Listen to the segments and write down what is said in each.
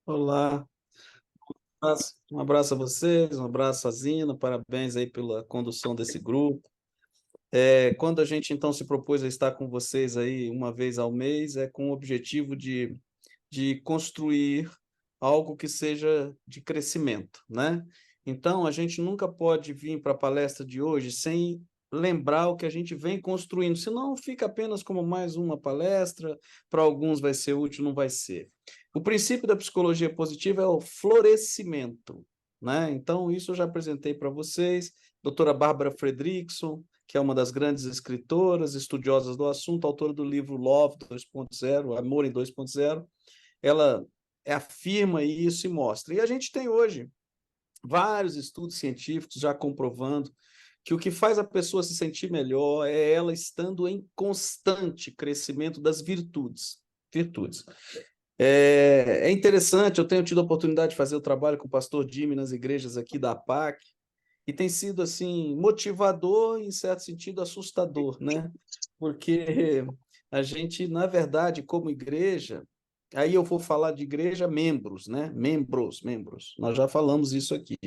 Olá, um abraço a vocês, um abraço a Zina, parabéns aí pela condução desse grupo. Quando a gente então se propôs a estar com vocês aí uma vez ao mês, é com o objetivo de construir algo que seja de crescimento, né? Então, a gente nunca pode vir para a palestra de hoje sem lembrar o que a gente vem construindo, senão fica apenas como mais uma palestra, para alguns vai ser útil, não vai ser. O princípio da psicologia positiva é o florescimento, né? Então, isso eu já apresentei para vocês, doutora Bárbara Fredrickson, que é uma das grandes escritoras, estudiosas do assunto, autora do livro Love 2.0, Amor em 2.0, ela afirma isso e mostra. E a gente tem hoje vários estudos científicos já comprovando que o que faz a pessoa se sentir melhor é ela estando em constante crescimento das virtudes. Virtudes. É interessante, eu tenho tido a oportunidade de fazer o trabalho com o pastor Jimmy nas igrejas aqui da APAC, e tem sido assim motivador, em certo sentido assustador, né? Porque a gente, na verdade, como igreja, aí eu vou falar de igreja membros, né? Membros. Nós já falamos isso aqui.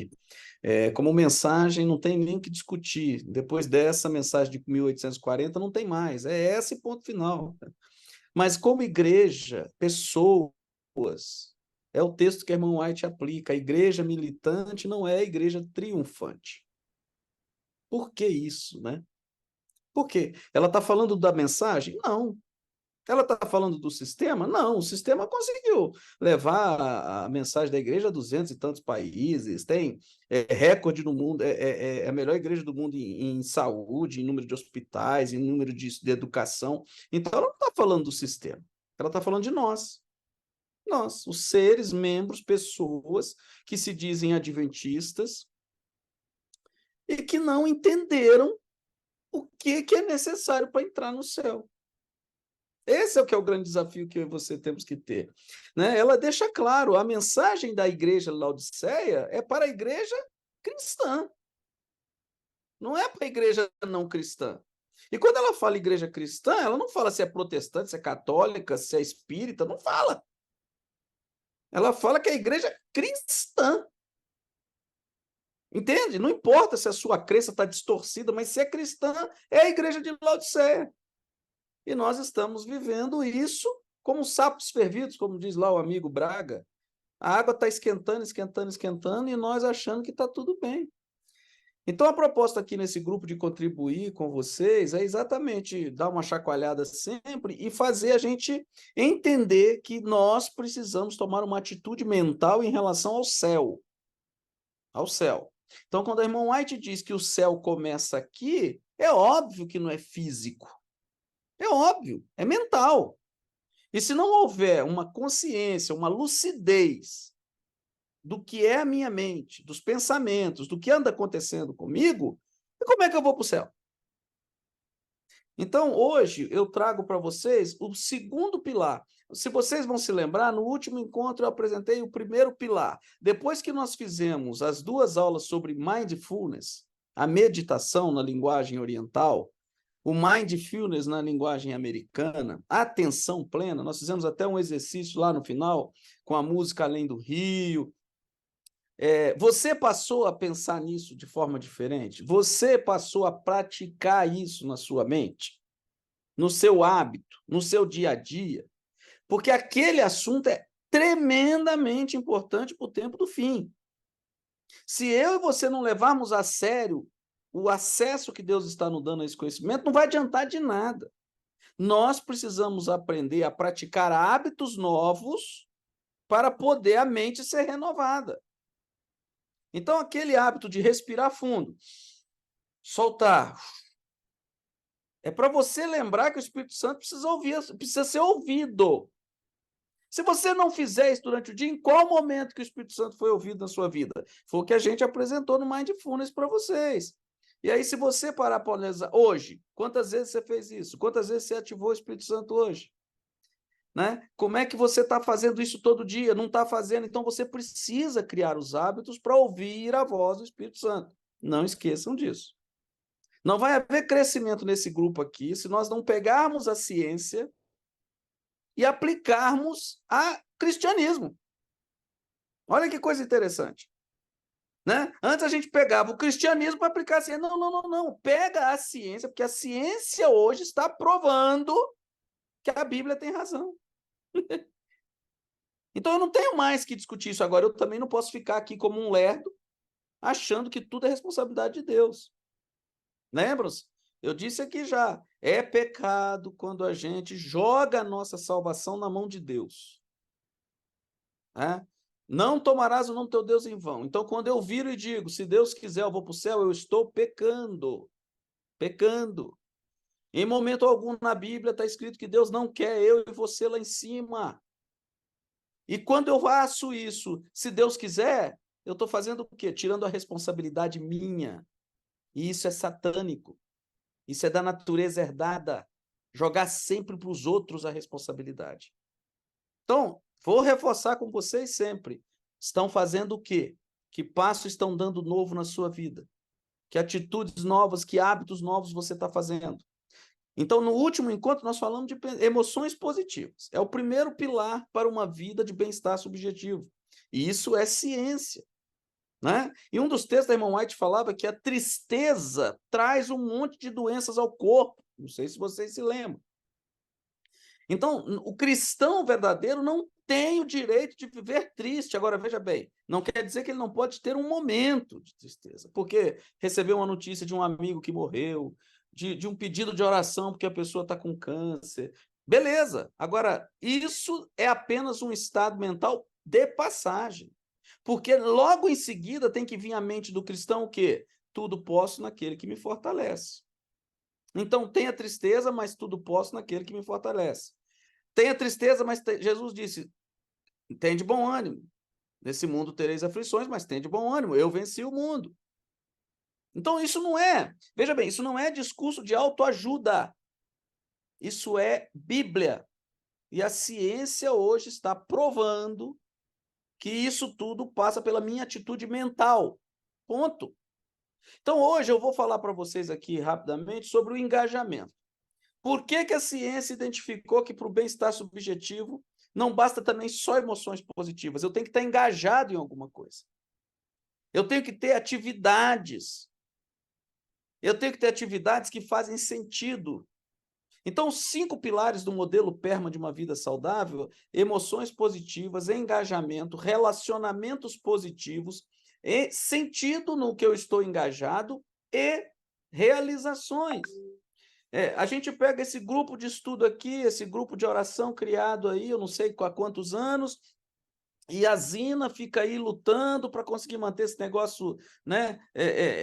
Como mensagem, não tem nem o que discutir. Depois dessa mensagem de 1840, não tem mais. É esse ponto final. Mas como igreja, pessoas, é o texto que a irmã White aplica. A igreja militante não é a igreja triunfante. Por que isso, né? Por quê? Ela está falando da mensagem? Não. Ela está falando do sistema? Não. O sistema conseguiu levar a mensagem da igreja a 200 e tantos países, tem recorde no mundo, é a melhor igreja do mundo em saúde, em número de hospitais, em número de educação. Então, ela não está falando do sistema. Ela está falando de nós. Nós, os seres, membros, pessoas que se dizem adventistas e que não entenderam o que é necessário para entrar no céu. Esse é o que é o grande desafio que eu e você temos que ter, né? Ela deixa claro, a mensagem da igreja Laodiceia é para a igreja cristã, não é para a igreja não cristã. E quando ela fala igreja cristã, ela não fala se é protestante, se é católica, se é espírita, não fala. Ela fala que é a igreja cristã. Entende? Não importa se a sua crença está distorcida, mas se é cristã, é a igreja de Laodiceia. E nós estamos vivendo isso como sapos fervidos, como diz lá o amigo Braga. A água está esquentando, esquentando, esquentando, e nós achando que está tudo bem. Então, a proposta aqui nesse grupo de contribuir com vocês é exatamente dar uma chacoalhada sempre e fazer a gente entender que nós precisamos tomar uma atitude mental em relação ao céu. Ao céu. Então, quando a irmã White diz que o céu começa aqui, é óbvio que não é físico. É óbvio, é mental. E se não houver uma consciência, uma lucidez do que é a minha mente, dos pensamentos, do que anda acontecendo comigo, como é que eu vou para o céu? Então, hoje, eu trago para vocês o segundo pilar. Se vocês vão se lembrar, no último encontro eu apresentei o primeiro pilar. Depois que nós fizemos as duas aulas sobre mindfulness, a meditação na linguagem oriental, o mindfulness na linguagem americana, a atenção plena, nós fizemos até um exercício lá no final, com a música Além do Rio. Você passou a pensar nisso de forma diferente? Você passou a praticar isso na sua mente, no seu hábito, no seu dia a dia? Porque aquele assunto é tremendamente importante para o tempo do fim. Se eu e você não levarmos a sério o acesso que Deus está nos dando a esse conhecimento, não vai adiantar de nada. Nós precisamos aprender a praticar hábitos novos para poder a mente ser renovada. Então, aquele hábito de respirar fundo, soltar, é para você lembrar que o Espírito Santo precisa ser ouvido. Se você não fizer isso durante o dia, em qual momento que o Espírito Santo foi ouvido na sua vida? Foi o que a gente apresentou no Mindfulness para vocês. E aí, se você parar para analisar hoje, quantas vezes você fez isso? Quantas vezes você ativou o Espírito Santo hoje? Né? Como é que você está fazendo isso todo dia? Não está fazendo, então você precisa criar os hábitos para ouvir a voz do Espírito Santo. Não esqueçam disso. Não vai haver crescimento nesse grupo aqui se nós não pegarmos a ciência e aplicarmos a cristianismo. Olha que coisa interessante. Né? Antes a gente pegava o cristianismo para aplicar a ciência. Não, não, não, não. Pega a ciência, porque a ciência hoje está provando que a Bíblia tem razão. Então eu não tenho mais que discutir isso agora. Eu também não posso ficar aqui como um lerdo, achando que tudo é responsabilidade de Deus. Lembram-se? Eu disse aqui já, é pecado quando a gente joga a nossa salvação na mão de Deus. Né? Não tomarás o nome do teu Deus em vão. Então, quando eu viro e digo, se Deus quiser eu vou para o céu, eu estou pecando. Pecando. Em momento algum na Bíblia está escrito que Deus não quer eu e você lá em cima. E quando eu faço isso, se Deus quiser, eu estou fazendo o quê? Tirando a responsabilidade minha. E isso é satânico. Isso é da natureza herdada. Jogar sempre para os outros a responsabilidade. Então, vou reforçar com vocês sempre. Estão fazendo o quê? Que passos estão dando novo na sua vida? Que atitudes novas, que hábitos novos você está fazendo? Então, no último encontro, nós falamos de emoções positivas. É o primeiro pilar para uma vida de bem-estar subjetivo. E isso é ciência. Né? E um dos textos da irmã White falava que a tristeza traz um monte de doenças ao corpo. Não sei se vocês se lembram. Então, o cristão verdadeiro não tem o direito de viver triste. Agora, veja bem, não quer dizer que ele não pode ter um momento de tristeza, porque recebeu uma notícia de um amigo que morreu, de um pedido de oração porque a pessoa está com câncer. Beleza. Agora, isso é apenas um estado mental de passagem. Porque logo em seguida tem que vir à mente do cristão o quê? Tudo posso naquele que me fortalece. Então, tenha tristeza, mas tudo posso naquele que me fortalece. Tenha tristeza, mas Jesus disse, tem de bom ânimo. Nesse mundo tereis aflições, mas tem de bom ânimo. Eu venci o mundo. Então, isso não é, veja bem, isso não é discurso de autoajuda. Isso é Bíblia. E a ciência hoje está provando que isso tudo passa pela minha atitude mental. Ponto. Então, hoje eu vou falar para vocês aqui rapidamente sobre o engajamento. Por que que a ciência identificou que para o bem-estar subjetivo não basta também só emoções positivas? Eu tenho que estar engajado em alguma coisa. Eu tenho que ter atividades. Eu tenho que ter atividades que fazem sentido. Então, os 5 pilares do modelo PERMA de uma vida saudável: emoções positivas, engajamento, relacionamentos positivos, e sentido no que eu estou engajado e realizações. A gente pega esse grupo de estudo aqui, esse grupo de oração criado aí, eu não sei há quantos anos, e a Zina fica aí lutando para conseguir manter esse negócio, né,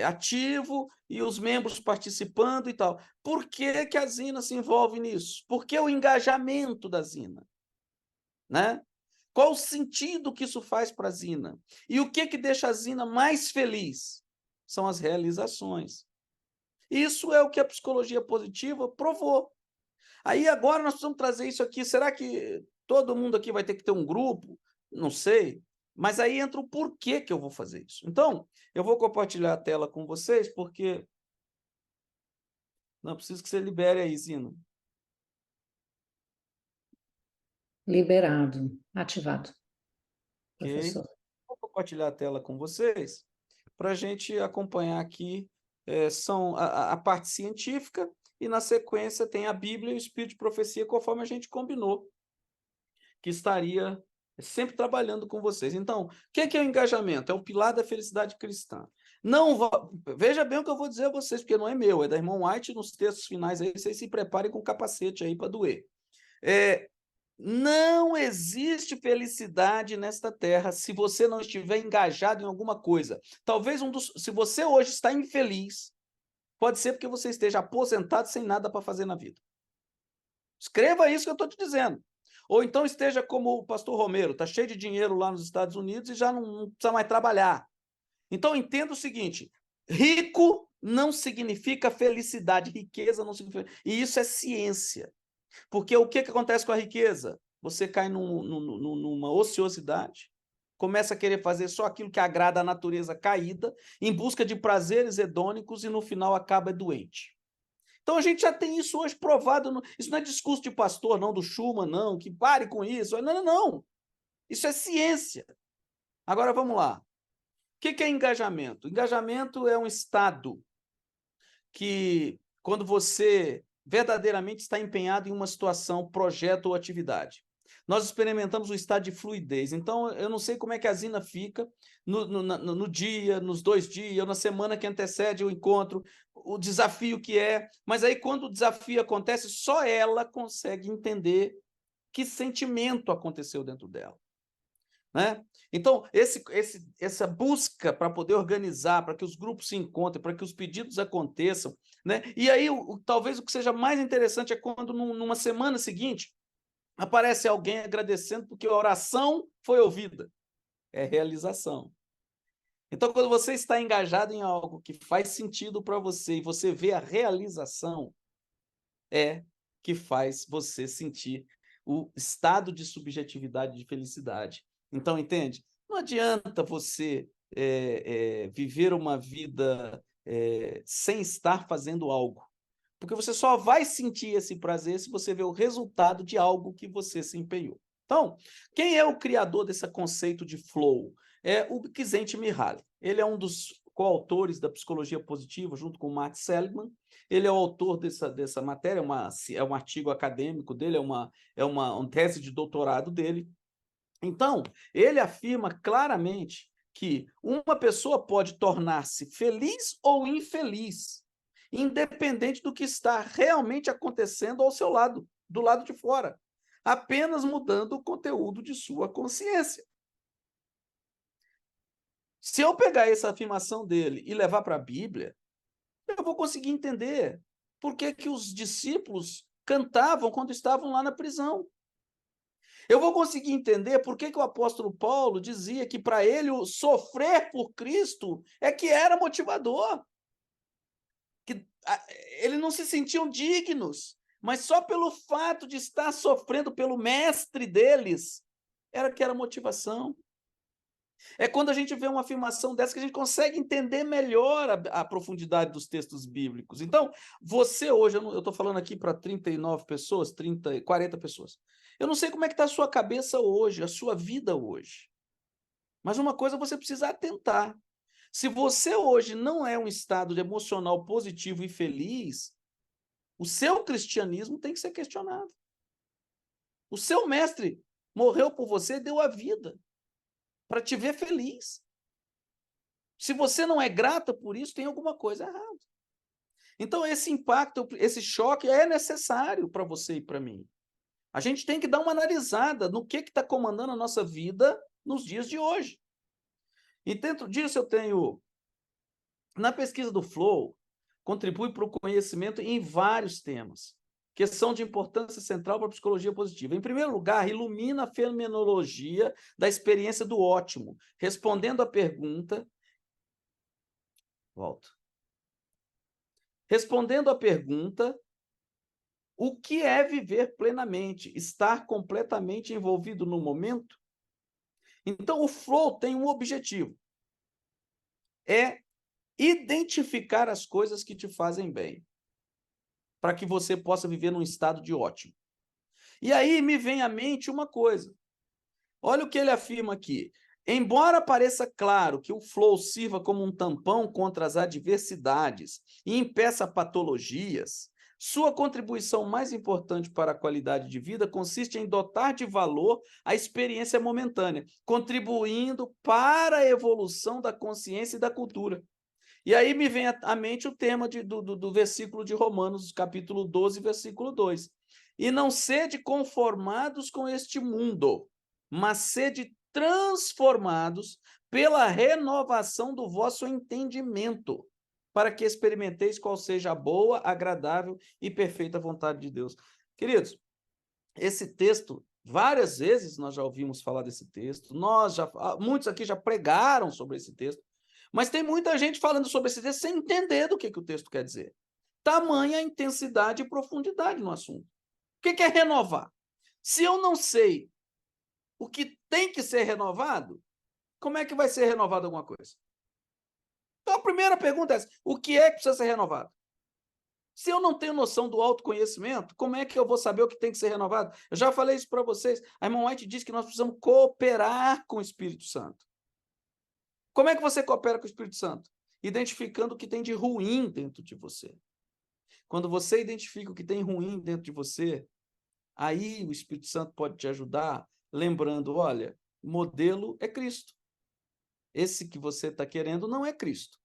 ativo, e os membros participando e tal. Por que que a Zina se envolve nisso? Por que o engajamento da Zina? Né? Qual o sentido que isso faz para a Zina? E o que deixa a Zina mais feliz? São as realizações. Isso é o que a psicologia positiva provou. Aí agora nós precisamos trazer isso aqui. Será que todo mundo aqui vai ter que ter um grupo? Não sei. Mas aí entra o porquê que eu vou fazer isso. Então, eu vou compartilhar a tela com vocês, porque... Não, preciso que você libere aí, Zina. Liberado, ativado, Ok. professor. Vou compartilhar a tela com vocês para a gente acompanhar aqui são a parte científica, e na sequência tem a Bíblia e o Espírito de Profecia, conforme a gente combinou que estaria sempre trabalhando com vocês. Então, o que é o engajamento? É o pilar da felicidade cristã. Não veja bem o que eu vou dizer a vocês, porque não é meu, é da irmã White. Nos textos finais aí, vocês se preparem com o capacete aí para doer. Não existe felicidade nesta terra se você não estiver engajado em alguma coisa. Talvez se você hoje está infeliz, pode ser porque você esteja aposentado sem nada para fazer na vida. Escreva isso que eu estou te dizendo. Ou então esteja como o pastor Romero, está cheio de dinheiro lá nos Estados Unidos e já não precisa mais trabalhar. Então entenda o seguinte: rico não significa felicidade, riqueza não significa. E isso é ciência. Porque o que acontece com a riqueza? Você cai numa ociosidade, começa a querer fazer só aquilo que agrada a natureza caída, em busca de prazeres hedônicos, e no final acaba doente. Então a gente já tem isso hoje provado. Isso não é discurso de pastor, não, do Schumann, não, que pare com isso. Não, não, não. Isso é ciência. Agora vamos lá. O que é engajamento? Engajamento é um estado que, quando você verdadeiramente está empenhado em uma situação, projeto ou atividade. Nós experimentamos um estado de fluidez. Então, eu não sei como é que a Zina fica no dia, nos 2 dias, na semana que antecede o encontro, o desafio que é. Mas aí, quando o desafio acontece, só ela consegue entender que sentimento aconteceu dentro dela. Né? Então, essa busca para poder organizar, para que os grupos se encontrem, para que os pedidos aconteçam, né? E aí, talvez o que seja mais interessante é quando, numa semana seguinte, aparece alguém agradecendo porque a oração foi ouvida. É realização. Então, quando você está engajado em algo que faz sentido para você e você vê a realização, é que faz você sentir o estado de subjetividade de felicidade. Então, entende? Não adianta você viver uma vida sem estar fazendo algo, porque você só vai sentir esse prazer se você ver o resultado de algo que você se empenhou. Então, quem é o criador desse conceito de flow? É o Csikszentmihalyi. Ele é um dos coautores da psicologia positiva, junto com o Mark Seligman. Ele é o autor dessa matéria, é um artigo acadêmico dele, é uma tese de doutorado dele. Então, ele afirma claramente que uma pessoa pode tornar-se feliz ou infeliz, independente do que está realmente acontecendo ao seu lado, do lado de fora, apenas mudando o conteúdo de sua consciência. Se eu pegar essa afirmação dele e levar para a Bíblia, eu vou conseguir entender por que que os discípulos cantavam quando estavam lá na prisão. Eu vou conseguir entender por que que o apóstolo Paulo dizia que para ele o sofrer por Cristo é que era motivador. Que eles não se sentiam dignos, mas só pelo fato de estar sofrendo pelo mestre deles era que era motivação. É quando a gente vê uma afirmação dessa que a gente consegue entender melhor a profundidade dos textos bíblicos. Então, você hoje, eu estou falando aqui para 39 pessoas, 30, 40 pessoas. Eu não sei como é que está a sua cabeça hoje, a sua vida hoje. Mas uma coisa você precisa atentar. Se você hoje não é um estado de emocional positivo e feliz, o seu cristianismo tem que ser questionado. O seu mestre morreu por você, deu a vida para te ver feliz. Se você não é grata por isso, tem alguma coisa errada. Então, esse impacto, esse choque é necessário para você e para mim. A gente tem que dar uma analisada no que está comandando a nossa vida nos dias de hoje. E dentro disso eu tenho, na pesquisa do Flow, contribui para o conhecimento em vários temas, que são de importância central para a psicologia positiva. Em primeiro lugar, ilumina a fenomenologia da experiência do ótimo, respondendo à pergunta... Volto. Respondendo à pergunta, o que é viver plenamente? Estar completamente envolvido no momento? Então, o flow tem um objetivo. É identificar as coisas que te fazem bem, para que você possa viver num estado de ótimo. E aí me vem à mente uma coisa. Olha o que ele afirma aqui. Embora pareça claro que o flow sirva como um tampão contra as adversidades e impeça patologias, sua contribuição mais importante para a qualidade de vida consiste em dotar de valor a experiência momentânea, contribuindo para a evolução da consciência e da cultura. E aí me vem à mente o tema do versículo de Romanos, capítulo 12, versículo 2. E não sede conformados com este mundo, mas sede transformados pela renovação do vosso entendimento, para que experimenteis qual seja a boa, agradável e perfeita vontade de Deus. Queridos, esse texto, várias vezes nós já ouvimos falar desse texto, muitos aqui já pregaram sobre esse texto, mas tem muita gente falando sobre esse texto sem entender do que o texto quer dizer. Tamanha intensidade e profundidade no assunto. O que é renovar? Se eu não sei o que tem que ser renovado, como é que vai ser renovado alguma coisa? Então a primeira pergunta é essa: o que é que precisa ser renovado? Se eu não tenho noção do autoconhecimento, como é que eu vou saber o que tem que ser renovado? Eu já falei isso para vocês. A irmã White diz que nós precisamos cooperar com o Espírito Santo. Como é que você coopera com o Espírito Santo? Identificando o que tem de ruim dentro de você. Quando você identifica o que tem ruim dentro de você, aí o Espírito Santo pode te ajudar, lembrando, olha, o modelo é Cristo. Esse que você está querendo não é Cristo.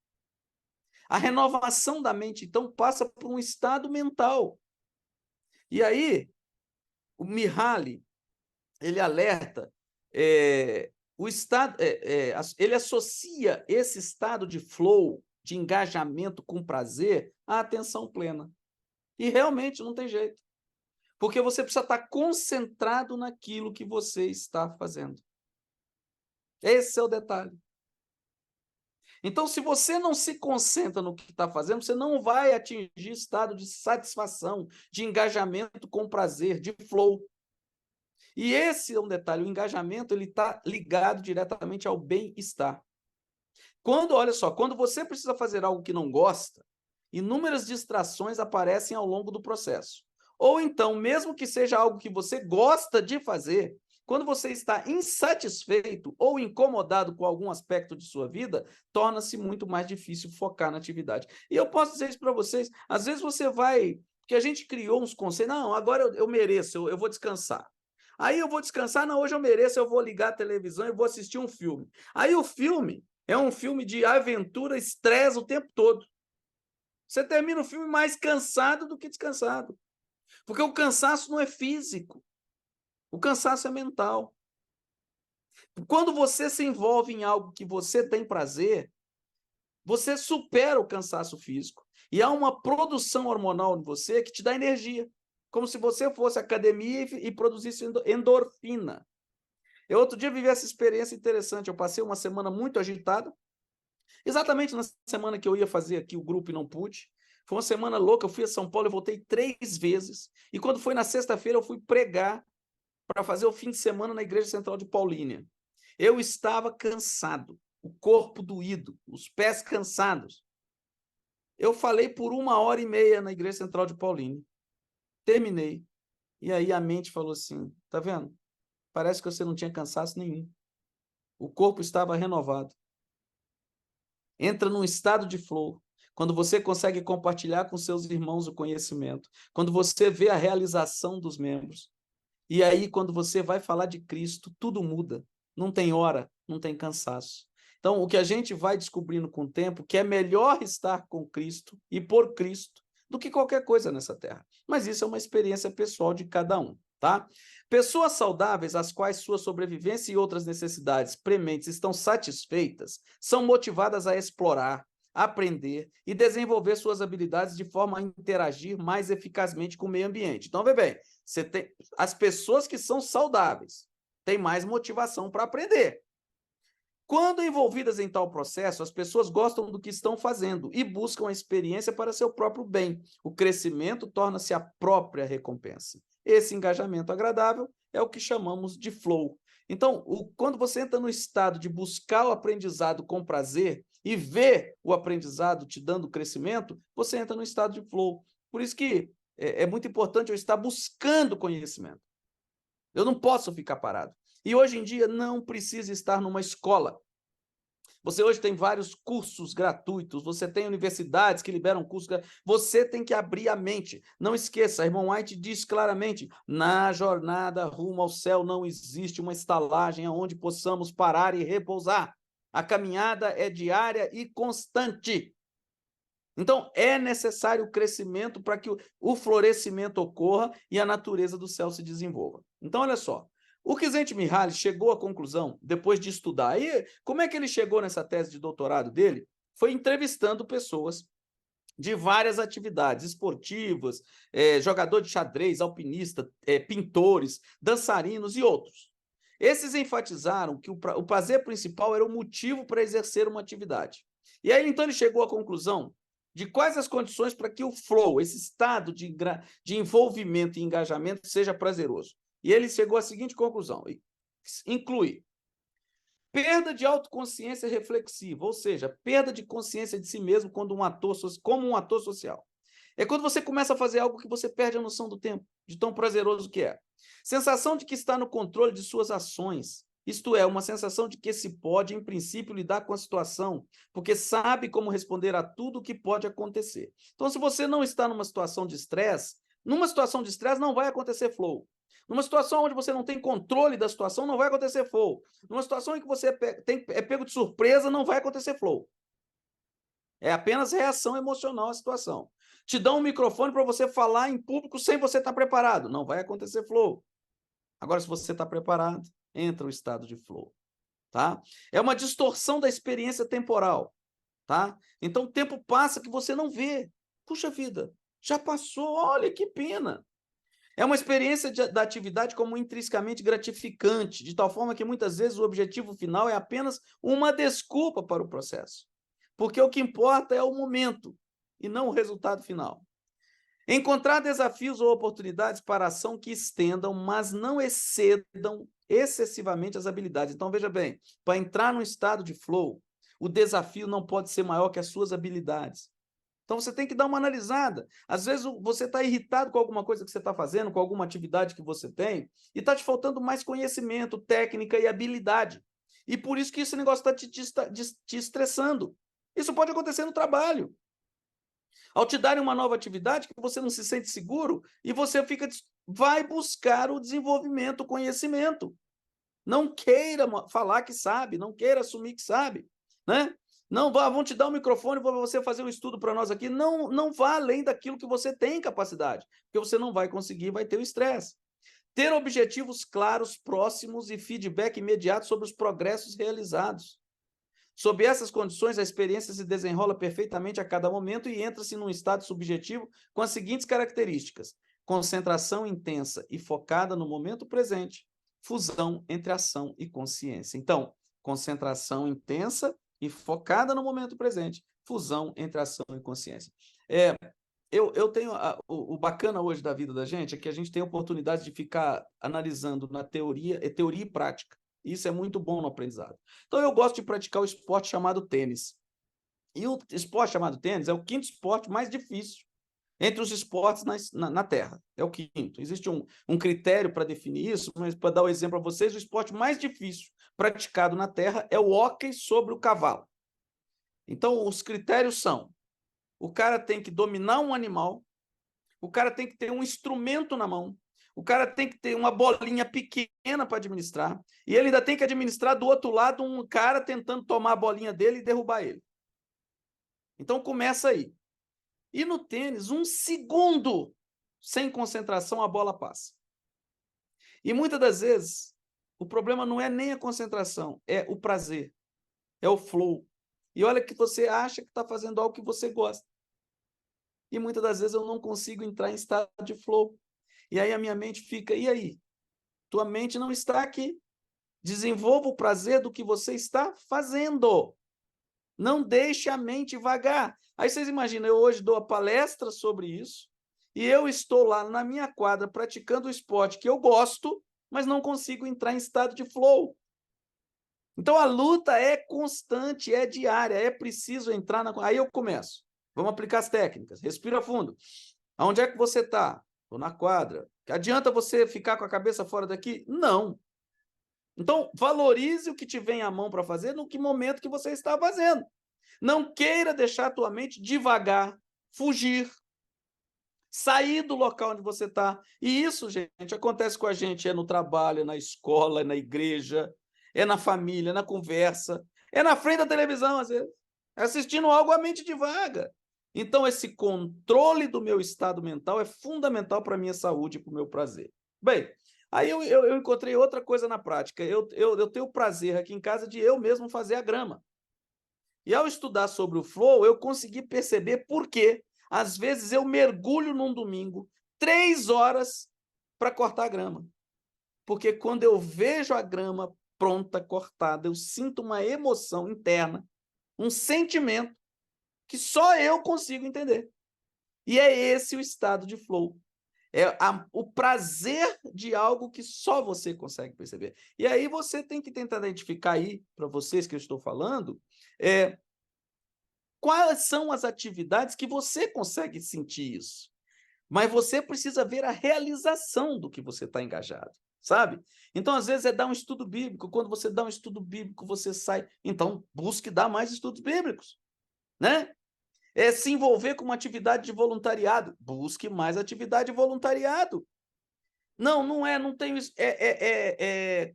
A renovação da mente, então, passa por um estado mental. E aí, o Mihaly, ele alerta, o estado, ele associa esse estado de flow, de engajamento com prazer, à atenção plena. E realmente não tem jeito. Porque você precisa estar concentrado naquilo que você está fazendo. Esse é o detalhe. Então, se você não se concentra no que está fazendo, você não vai atingir estado de satisfação, de engajamento com prazer, de flow. E esse é um detalhe, o engajamento ele está ligado diretamente ao bem-estar. Olha só, quando você precisa fazer algo que não gosta, inúmeras distrações aparecem ao longo do processo. Ou então, mesmo que seja algo que você gosta de fazer, quando você está insatisfeito ou incomodado com algum aspecto de sua vida, torna-se muito mais difícil focar na atividade. E eu posso dizer isso para vocês, às vezes você vai, porque a gente criou uns conceitos, não, agora eu mereço, eu vou descansar. Aí eu vou descansar, não, hoje eu mereço, eu vou ligar a televisão e vou assistir um filme. Aí o filme é um filme de aventura, estresse o tempo todo. Você termina o filme mais cansado do que descansado. Porque o cansaço não é físico. O cansaço é mental. Quando você se envolve em algo que você tem prazer, você supera o cansaço físico. E há uma produção hormonal em você que te dá energia. Como se você fosse à academia e produzisse endorfina. Eu outro dia vivi essa experiência interessante. Eu passei uma semana muito agitada. Exatamente na semana que eu ia fazer aqui o grupo e não pude. Foi uma semana louca. Eu fui a São Paulo, eu voltei 3 vezes. E quando foi na sexta-feira, eu fui pregar para fazer o fim de semana na Igreja Central de Paulínia. Eu estava cansado, o corpo doído, os pés cansados. Eu falei por 1h30 na Igreja Central de Paulínia. Terminei. E aí a mente falou assim, tá vendo? Parece que você não tinha cansaço nenhum. O corpo estava renovado. Entra num estado de flow. Quando você consegue compartilhar com seus irmãos o conhecimento. Quando você vê a realização dos membros. E aí, quando você vai falar de Cristo, tudo muda. Não tem hora, não tem cansaço. Então, o que a gente vai descobrindo com o tempo, que é melhor estar com Cristo e por Cristo do que qualquer coisa nessa terra. Mas isso é uma experiência pessoal de cada um, tá? Pessoas saudáveis, as quais sua sobrevivência e outras necessidades prementes estão satisfeitas, são motivadas a explorar, aprender e desenvolver suas habilidades de forma a interagir mais eficazmente com o meio ambiente. Então, vê bem, você tem as pessoas que são saudáveis têm mais motivação para aprender. Quando envolvidas em tal processo, as pessoas gostam do que estão fazendo e buscam a experiência para seu próprio bem. O crescimento torna-se a própria recompensa. Esse engajamento agradável é o que chamamos de flow. Então, quando você entra no estado de buscar o aprendizado com prazer e ver o aprendizado te dando crescimento, você entra no estado de flow. Por isso que é muito importante eu estar buscando conhecimento. Eu não posso ficar parado. E hoje em dia não precisa estar numa escola. Você hoje tem vários cursos gratuitos, você tem universidades que liberam cursos gratuitos. Você tem que abrir a mente. Não esqueça, irmão White diz claramente, na jornada rumo ao céu não existe uma estalagem onde possamos parar e repousar. A caminhada é diária e constante. Então, é necessário o crescimento para que o florescimento ocorra e a natureza do céu se desenvolva. Então, olha só, o Csikszentmihalyi chegou à conclusão, depois de estudar, e como é que ele chegou nessa tese de doutorado dele? Foi entrevistando pessoas de várias atividades esportivas, jogador de xadrez, alpinista, pintores, dançarinos e outros. Esses enfatizaram que o prazer principal era o motivo para exercer uma atividade. E aí, então, ele chegou à conclusão de quais as condições para que o flow, esse estado de envolvimento e engajamento, seja prazeroso. E ele chegou à seguinte conclusão, inclui perda de autoconsciência reflexiva, ou seja, perda de consciência de si mesmo como um ator social. É quando você começa a fazer algo que você perde a noção do tempo, de tão prazeroso que é. Sensação de que está no controle de suas ações, Isto é, uma sensação de que se pode, em princípio, lidar com a situação, porque sabe como responder a tudo o que pode acontecer. Então, se você não está numa situação de estresse não vai acontecer flow. Numa situação onde você não tem controle da situação, não vai acontecer flow. Numa situação em que você é pego de surpresa, não vai acontecer flow. É apenas reação emocional à situação. Te dão um microfone para você falar em público sem você estar preparado. Não vai acontecer flow. Agora, se você está preparado, entra o estado de flow. Tá? É uma distorção da experiência temporal. Tá? Então, o tempo passa que você não vê. Puxa vida, já passou, olha que pena. É uma experiência da atividade como intrinsecamente gratificante, de tal forma que muitas vezes o objetivo final é apenas uma desculpa para o processo. Porque o que importa é o momento e não o resultado final. Encontrar desafios ou oportunidades para ação que estendam, mas não excedam excessivamente as habilidades. Então, veja bem, para entrar num estado de flow, o desafio não pode ser maior que as suas habilidades. Então, você tem que dar uma analisada. Às vezes, você está irritado com alguma coisa que você está fazendo, com alguma atividade que você tem, e está te faltando mais conhecimento, técnica e habilidade. E por isso que esse negócio está te estressando. Isso pode acontecer no trabalho. Ao te darem uma nova atividade que você não se sente seguro e você vai buscar o desenvolvimento, o conhecimento. Não queira falar que sabe, não queira assumir que sabe, né? Não vão te dar um microfone para você fazer um estudo para nós aqui. Não vá além daquilo que você tem capacidade, porque você não vai conseguir, vai ter o estresse. Ter objetivos claros, próximos e feedback imediato sobre os progressos realizados. Sob essas condições, a experiência se desenrola perfeitamente a cada momento e entra-se num estado subjetivo com as seguintes características: concentração intensa e focada no momento presente, fusão entre ação e consciência. Então, concentração intensa e focada no momento presente, fusão entre ação e consciência. Eu tenho o bacana hoje da vida da gente é que a gente tem a oportunidade de ficar analisando na teoria e prática. Isso é muito bom no aprendizado. Então, eu gosto de praticar o esporte chamado tênis. E o esporte chamado tênis é o quinto esporte mais difícil entre os esportes na Terra. É o quinto. Existe um critério para definir isso, mas para dar o exemplo a vocês, o esporte mais difícil praticado na Terra é o hóquei sobre o cavalo. Então, os critérios são: o cara tem que dominar um animal, o cara tem que ter um instrumento na mão, o cara tem que ter uma bolinha pequena para administrar, e ele ainda tem que administrar do outro lado um cara tentando tomar a bolinha dele e derrubar ele. Então começa aí. E no tênis, 1 segundo sem concentração, a bola passa. E muitas das vezes, o problema não é nem a concentração, é o prazer, é o flow. E olha que você acha que está fazendo algo que você gosta. E muitas das vezes eu não consigo entrar em estado de flow. E aí a minha mente fica, e aí? Tua mente não está aqui. Desenvolva o prazer do que você está fazendo. Não deixe a mente vagar. Aí vocês imaginam, eu hoje dou a palestra sobre isso, e eu estou lá na minha quadra praticando o esporte que eu gosto, mas não consigo entrar em estado de flow. Então a luta é constante, é diária, é preciso entrar na... Aí eu começo. Vamos aplicar as técnicas. Respira fundo. Aonde é que você está? Estou na quadra. Adianta você ficar com a cabeça fora daqui? Não. Então, valorize o que te vem à mão para fazer no que momento que você está fazendo. Não queira deixar a tua mente devagar, fugir, sair do local onde você está. E isso, gente, acontece com a gente, é no trabalho, é na escola, é na igreja, é na família, é na conversa, é na frente da televisão, às vezes. Assistindo algo, a mente divaga. Então, esse controle do meu estado mental é fundamental para a minha saúde e para o meu prazer. Bem, aí eu encontrei outra coisa na prática. Eu tenho o prazer aqui em casa de eu mesmo fazer a grama. E ao estudar sobre o flow, eu consegui perceber por que, às vezes, eu mergulho num domingo 3 horas para cortar a grama. Porque quando eu vejo a grama pronta, cortada, eu sinto uma emoção interna, um sentimento que só eu consigo entender. E é esse o estado de flow. É o prazer de algo que só você consegue perceber. E aí você tem que tentar identificar aí, para vocês que eu estou falando, quais são as atividades que você consegue sentir isso. Mas você precisa ver a realização do que você está engajado. sabe? Então, às vezes, é dar um estudo bíblico. Quando você dá um estudo bíblico, você sai. Então, busque dar mais estudos bíblicos, né? É se envolver com uma atividade de voluntariado. Busque mais atividade de voluntariado. Não, não é, não tenho isso.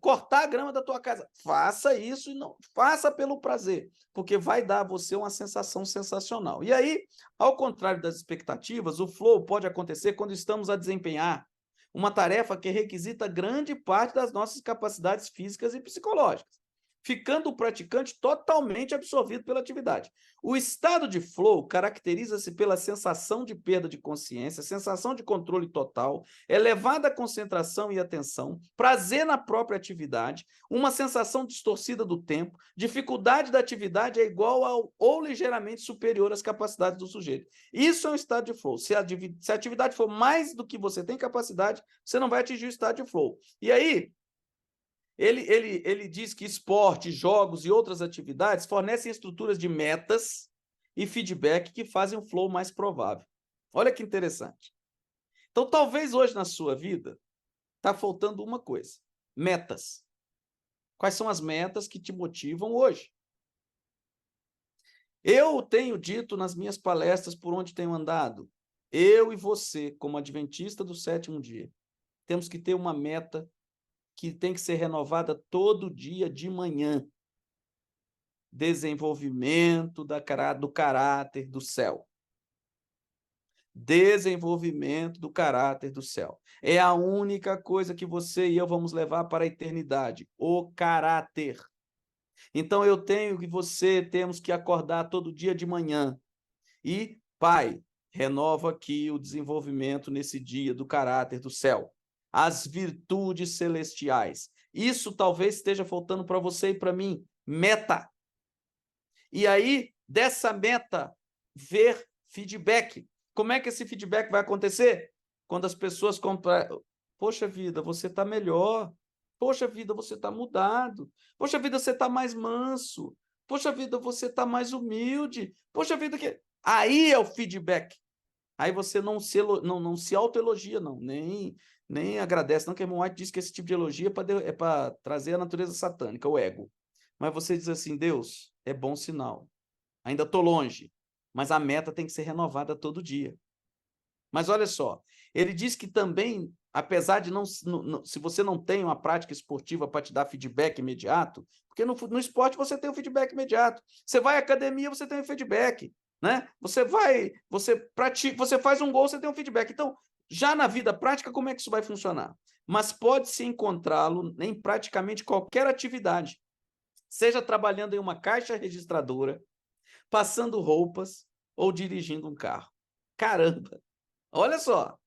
Cortar a grama da tua casa. Faça isso e não faça pelo prazer, porque vai dar a você uma sensação sensacional. E aí, ao contrário das expectativas, o flow pode acontecer quando estamos a desempenhar uma tarefa que requisita grande parte das nossas capacidades físicas e psicológicas, ficando o praticante totalmente absorvido pela atividade. O estado de flow caracteriza-se pela sensação de perda de consciência, sensação de controle total, elevada concentração e atenção, prazer na própria atividade, uma sensação distorcida do tempo, dificuldade da atividade é igual ao ou ligeiramente superior às capacidades do sujeito. Isso é um estado de flow. Se a atividade for mais do que você tem capacidade, você não vai atingir o estado de flow. E aí, ele diz que esporte, jogos e outras atividades fornecem estruturas de metas e feedback que fazem o flow mais provável. Olha que interessante. Então, talvez hoje na sua vida está faltando uma coisa: metas. Quais são as metas que te motivam hoje? Eu tenho dito nas minhas palestras por onde tenho andado, eu e você, como adventista do sétimo dia, temos que ter uma meta que tem que ser renovada todo dia de manhã. Desenvolvimento do caráter do céu. Desenvolvimento do caráter do céu. É a única coisa que você e eu vamos levar para a eternidade, o caráter. Então eu tenho que você temos que acordar todo dia de manhã e, Pai, renova aqui o desenvolvimento nesse dia do caráter do céu, as virtudes celestiais. Isso talvez esteja faltando para você e para mim, meta. E aí, dessa meta, ver feedback. Como é que esse feedback vai acontecer? Quando as pessoas compram, poxa vida, você está melhor. Poxa vida, você está mudado. Poxa vida, você está mais manso. Poxa vida, você está mais humilde. Poxa vida, que... Aí é o feedback. Aí você não se autoelogia, não, nem agradece. Não, que o irmão White diz que esse tipo de elogio é para trazer a natureza satânica, o ego. Mas você diz assim, Deus, é bom sinal. Ainda estou longe, mas a meta tem que ser renovada todo dia. Mas olha só, ele diz que também, apesar de se você não tem uma prática esportiva para te dar feedback imediato, porque no esporte você tem o feedback imediato. Você vai à academia, você tem o feedback, né? Você faz um gol, você tem um feedback. Então, já na vida prática, como é que isso vai funcionar? Mas pode-se encontrá-lo em praticamente qualquer atividade, seja trabalhando em uma caixa registradora, passando roupas ou dirigindo um carro. Caramba! Olha só,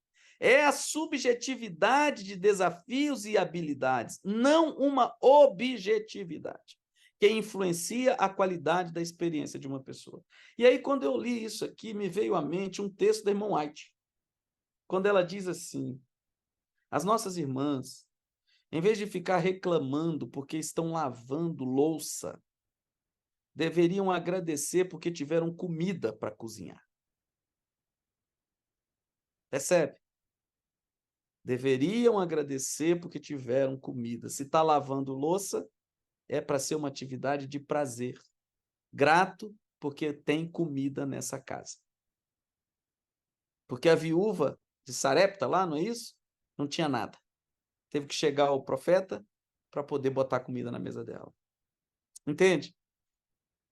é a subjetividade de desafios e habilidades, não uma objetividade, que influencia a qualidade da experiência de uma pessoa. E aí, quando eu li isso aqui, me veio à mente um texto da irmã White, quando ela diz assim, as nossas irmãs, em vez de ficar reclamando porque estão lavando louça, deveriam agradecer porque tiveram comida para cozinhar. Percebe? Deveriam agradecer porque tiveram comida. Se está lavando louça, é para ser uma atividade de prazer. Grato porque tem comida nessa casa. Porque a viúva de Sarepta lá, não é isso? Não tinha nada. Teve que chegar o profeta para poder botar comida na mesa dela. Entende?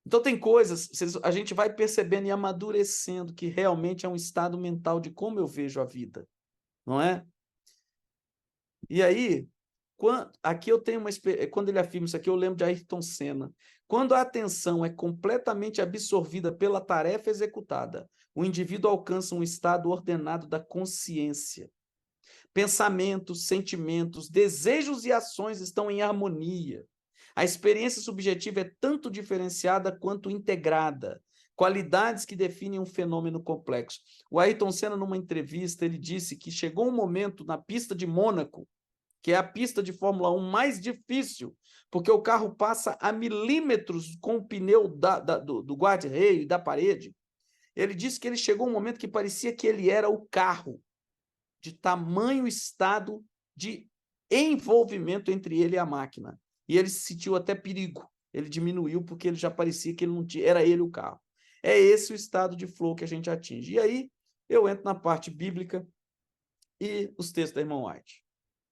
Então tem coisas, a gente vai percebendo e amadurecendo que realmente é um estado mental de como eu vejo a vida, não é? E aí, aqui eu tenho quando ele afirma isso aqui, eu lembro de Ayrton Senna. Quando a atenção é completamente absorvida pela tarefa executada, o indivíduo alcança um estado ordenado da consciência. Pensamentos, sentimentos, desejos e ações estão em harmonia. A experiência subjetiva é tanto diferenciada quanto integrada. Qualidades que definem um fenômeno complexo. O Ayrton Senna, numa entrevista, ele disse que chegou um momento na pista de Mônaco, que é a pista de Fórmula 1 mais difícil, porque o carro passa a milímetros com o pneu do guarda-reio e da parede. Ele disse que ele chegou um momento que parecia que ele era o carro, de tamanho estado de envolvimento entre ele e a máquina. E ele se sentiu até perigo. Ele diminuiu porque ele já parecia que ele não tinha, era ele o carro. É esse o estado de flow que a gente atinge. E aí eu entro na parte bíblica e os textos da irmã White.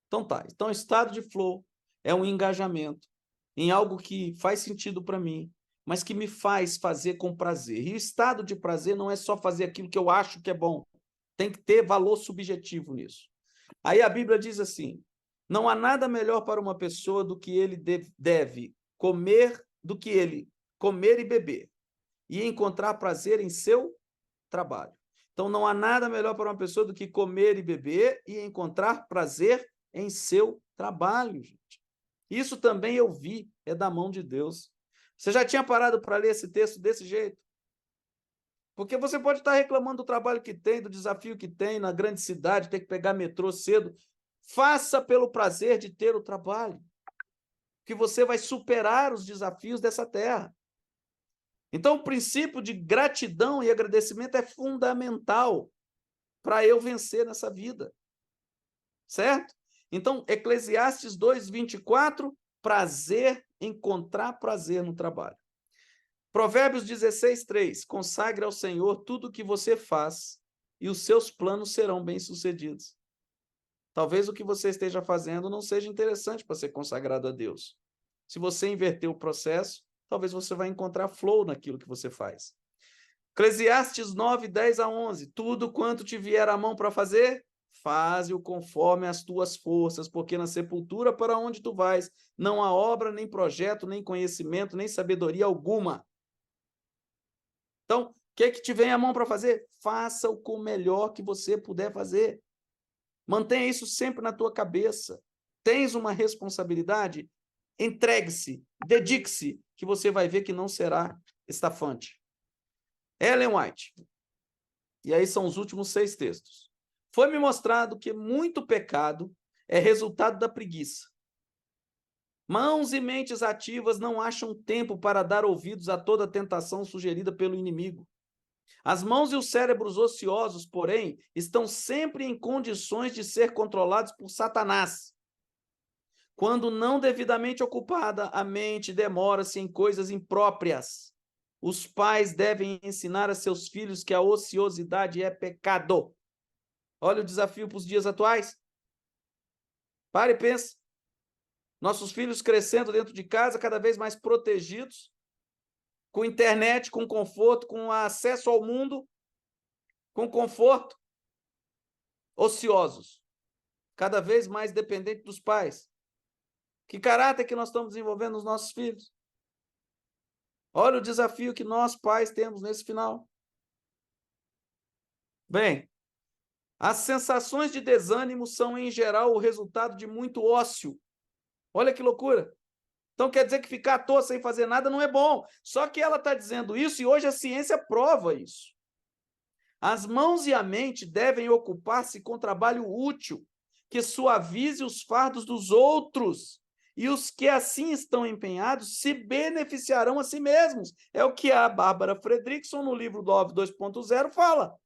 Então tá. Então, estado de flow é um engajamento em algo que faz sentido para mim, mas que me faz fazer com prazer. E o estado de prazer não é só fazer aquilo que eu acho que é bom. Tem que ter valor subjetivo nisso. Aí a Bíblia diz assim: não há nada melhor para uma pessoa do que ele deve comer, do que ele comer e beber, e encontrar prazer em seu trabalho. Então, não há nada melhor para uma pessoa do que comer e beber e encontrar prazer em seu trabalho, gente. Isso também eu vi, é da mão de Deus. Você já tinha parado para ler esse texto desse jeito? Porque você pode estar reclamando do trabalho que tem, do desafio que tem na grande cidade, ter que pegar metrô cedo. Faça pelo prazer de ter o trabalho, que você vai superar os desafios dessa terra. Então, o princípio de gratidão e agradecimento é fundamental para eu vencer nessa vida. Certo? Então, Eclesiastes 2:24, prazer, encontrar prazer no trabalho. Provérbios 16:3, consagre ao Senhor tudo o que você faz e os seus planos serão bem-sucedidos. Talvez o que você esteja fazendo não seja interessante para ser consagrado a Deus. Se você inverter o processo, talvez você vai encontrar flow naquilo que você faz. Eclesiastes 9:10-11, tudo quanto te vier à mão para fazer, faze-o conforme as tuas forças, porque na sepultura para onde tu vais, não há obra, nem projeto, nem conhecimento, nem sabedoria alguma. Então, o que te vem à mão para fazer? Faça-o com o melhor que você puder fazer. Mantenha isso sempre na tua cabeça. Tens uma responsabilidade? Entregue-se, dedique-se, que você vai ver que não será estafante. Ellen White. E aí são os últimos 6 textos. Foi-me mostrado que muito pecado é resultado da preguiça. Mãos e mentes ativas não acham tempo para dar ouvidos a toda tentação sugerida pelo inimigo. As mãos e os cérebros ociosos, porém, estão sempre em condições de ser controlados por Satanás. Quando não devidamente ocupada, a mente demora-se em coisas impróprias. Os pais devem ensinar a seus filhos que a ociosidade é pecado. Olha o desafio para os dias atuais. Pare e pense. Nossos filhos crescendo dentro de casa, cada vez mais protegidos, com internet, com conforto, com acesso ao mundo, com conforto, ociosos, cada vez mais dependentes dos pais. Que caráter que nós estamos desenvolvendo nos nossos filhos? Olha o desafio que nós, pais, temos nesse final. Bem, as sensações de desânimo são, em geral, o resultado de muito ócio. Olha que loucura. Então quer dizer que ficar à toa sem fazer nada não é bom. Só que ela está dizendo isso e hoje a ciência prova isso. As mãos e a mente devem ocupar-se com trabalho útil, que suavize os fardos dos outros. E os que assim estão empenhados se beneficiarão a si mesmos. É o que a Bárbara Fredrickson, no livro Love 2.0, fala.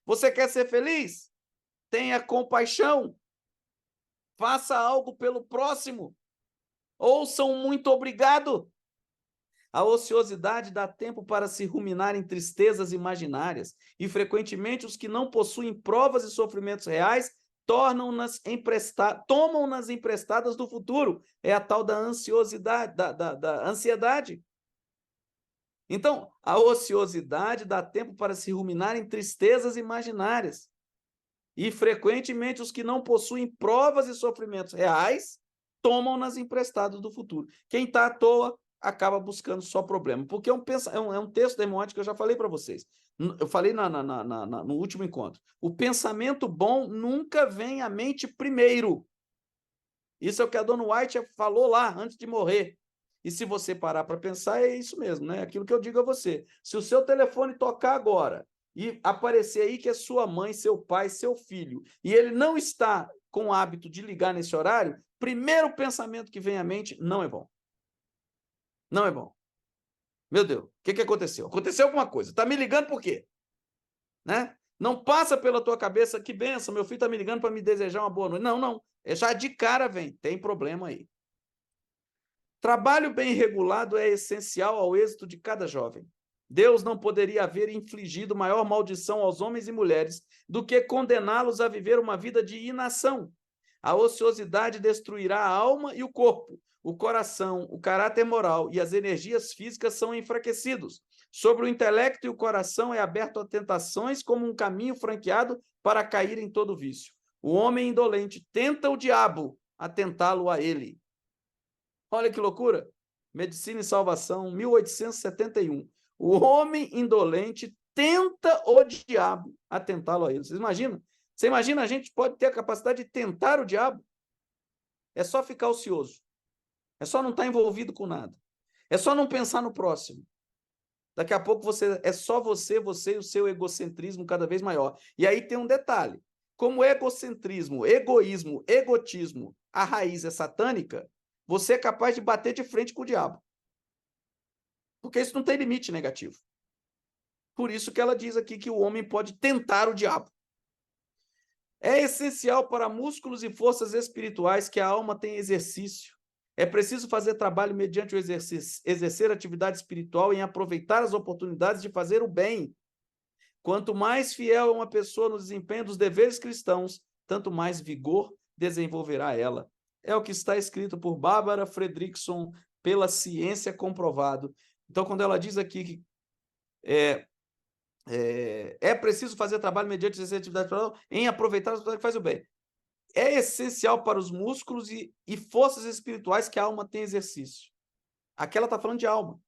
Você quer ser feliz? Tenha compaixão. Faça algo pelo próximo. Ouçam muito obrigado. A ociosidade dá tempo para se ruminar em tristezas imaginárias, e frequentemente os que não possuem provas e sofrimentos reais tomam-nas emprestadas do futuro. É a tal da ansiosidade, da ansiedade. Então, a ociosidade dá tempo para se ruminar em tristezas imaginárias. E frequentemente os que não possuem provas e sofrimentos reais tomam-nas emprestadas do futuro. Quem está à toa acaba buscando só problema, porque é um texto da White que eu já falei para vocês. Eu falei no último encontro. O pensamento bom nunca vem à mente primeiro. Isso é o que a dona White falou lá, antes de morrer. E se você parar para pensar, é isso mesmo, né? Aquilo que eu digo a você. Se o seu telefone tocar agora e aparecer aí que é sua mãe, seu pai, seu filho, e ele não está com o hábito de ligar nesse horário, primeiro pensamento que vem à mente, não é bom. Não é bom. Meu Deus, o que aconteceu? Aconteceu alguma coisa. Está me ligando por quê? Né? Não passa pela tua cabeça, que benção, meu filho está me ligando para me desejar uma boa noite. Não, não. Já de cara vem, tem problema aí. Trabalho bem regulado é essencial ao êxito de cada jovem. Deus não poderia haver infligido maior maldição aos homens e mulheres do que condená-los a viver uma vida de inação. A ociosidade destruirá a alma e o corpo. O coração, o caráter moral e as energias físicas são enfraquecidos. Sobre o intelecto e o coração é aberto a tentações como um caminho franqueado para cair em todo vício. O homem indolente tenta o diabo a tentá-lo a ele. Olha que loucura! Medicina e Salvação, 1871. O homem indolente tenta o diabo a tentá-lo a ele. Vocês imaginam? Você imagina a gente pode ter a capacidade de tentar o diabo? É só ficar ocioso. É só não estar envolvido com nada. É só não pensar no próximo. Daqui a pouco é só você e o seu egocentrismo cada vez maior. E aí tem um detalhe. Como egocentrismo, egoísmo, egotismo, a raiz é satânica, você é capaz de bater de frente com o diabo. Porque isso não tem limite negativo. Por isso que ela diz aqui que o homem pode tentar o diabo. É essencial para músculos e forças espirituais que a alma tenha exercício. É preciso fazer trabalho mediante o exercer atividade espiritual em aproveitar as oportunidades de fazer o bem. Quanto mais fiel é uma pessoa no desempenho dos deveres cristãos, tanto mais vigor desenvolverá ela. É o que está escrito por Bárbara Fredrickson, pela ciência comprovado. Então, quando ela diz aqui que é preciso fazer trabalho mediante essa atividade em aproveitar as oportunidades que faz o bem. É essencial para os músculos e forças espirituais que a alma tem exercício. Aqui ela está falando de alma.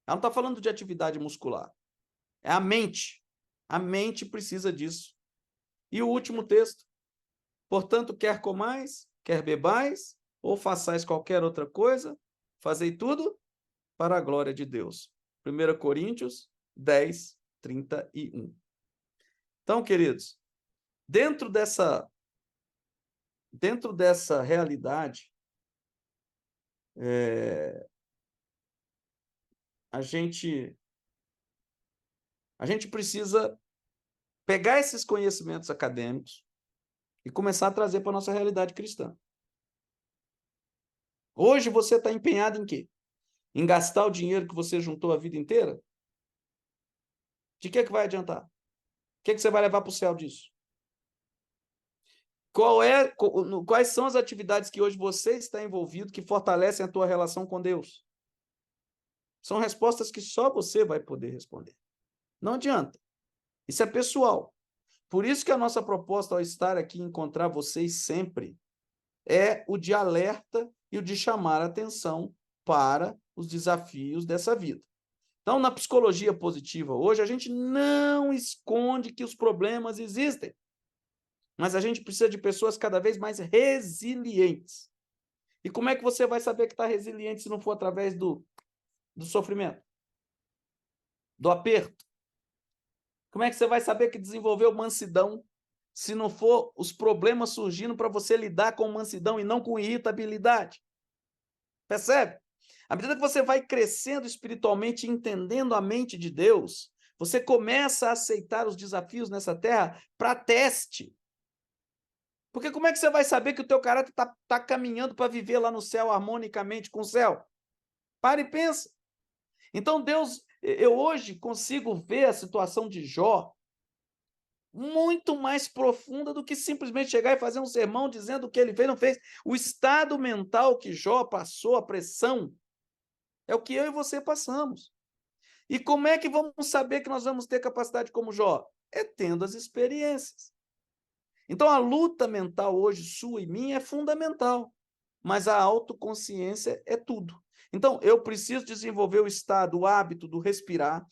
Ela não está falando de atividade muscular. É a mente. A mente precisa disso. E o último texto. Portanto, quer comais, quer bebais, ou façais qualquer outra coisa, fazei tudo para a glória de Deus. 1 Coríntios 10, 31. Então, queridos, dentro dessa realidade, a gente precisa pegar esses conhecimentos acadêmicos e começar a trazer para a nossa realidade cristã. Hoje você está empenhado em quê? Em gastar o dinheiro que você juntou a vida inteira? De que vai adiantar? O que você vai levar para o céu disso? Quais são as atividades que hoje você está envolvido que fortalecem a tua relação com Deus? São respostas que só você vai poder responder. Não adianta. Isso é pessoal. Por isso que a nossa proposta ao estar aqui e encontrar vocês sempre é o de alerta e o de chamar a atenção para os desafios dessa vida. Então, na psicologia positiva hoje, a gente não esconde que os problemas existem, mas a gente precisa de pessoas cada vez mais resilientes. E como é que você vai saber que está resiliente se não for através do sofrimento? Do aperto? Como é que você vai saber que desenvolveu mansidão se não for os problemas surgindo para você lidar com mansidão e não com irritabilidade? Percebe? À medida que você vai crescendo espiritualmente, entendendo a mente de Deus, você começa a aceitar os desafios nessa terra para teste. Porque como é que você vai saber que o teu caráter está caminhando para viver lá no céu harmonicamente com o céu? Para e pensa. Então Deus, eu hoje consigo ver a situação de Jó muito mais profunda do que simplesmente chegar e fazer um sermão dizendo o que ele fez, não fez. O estado mental que Jó passou, a pressão, é o que eu e você passamos. E como é que vamos saber que nós vamos ter capacidade como Jó? É tendo as experiências. Então, a luta mental hoje, sua e minha, é fundamental. Mas a autoconsciência é tudo. Então, eu preciso desenvolver o estado, o hábito do respirar,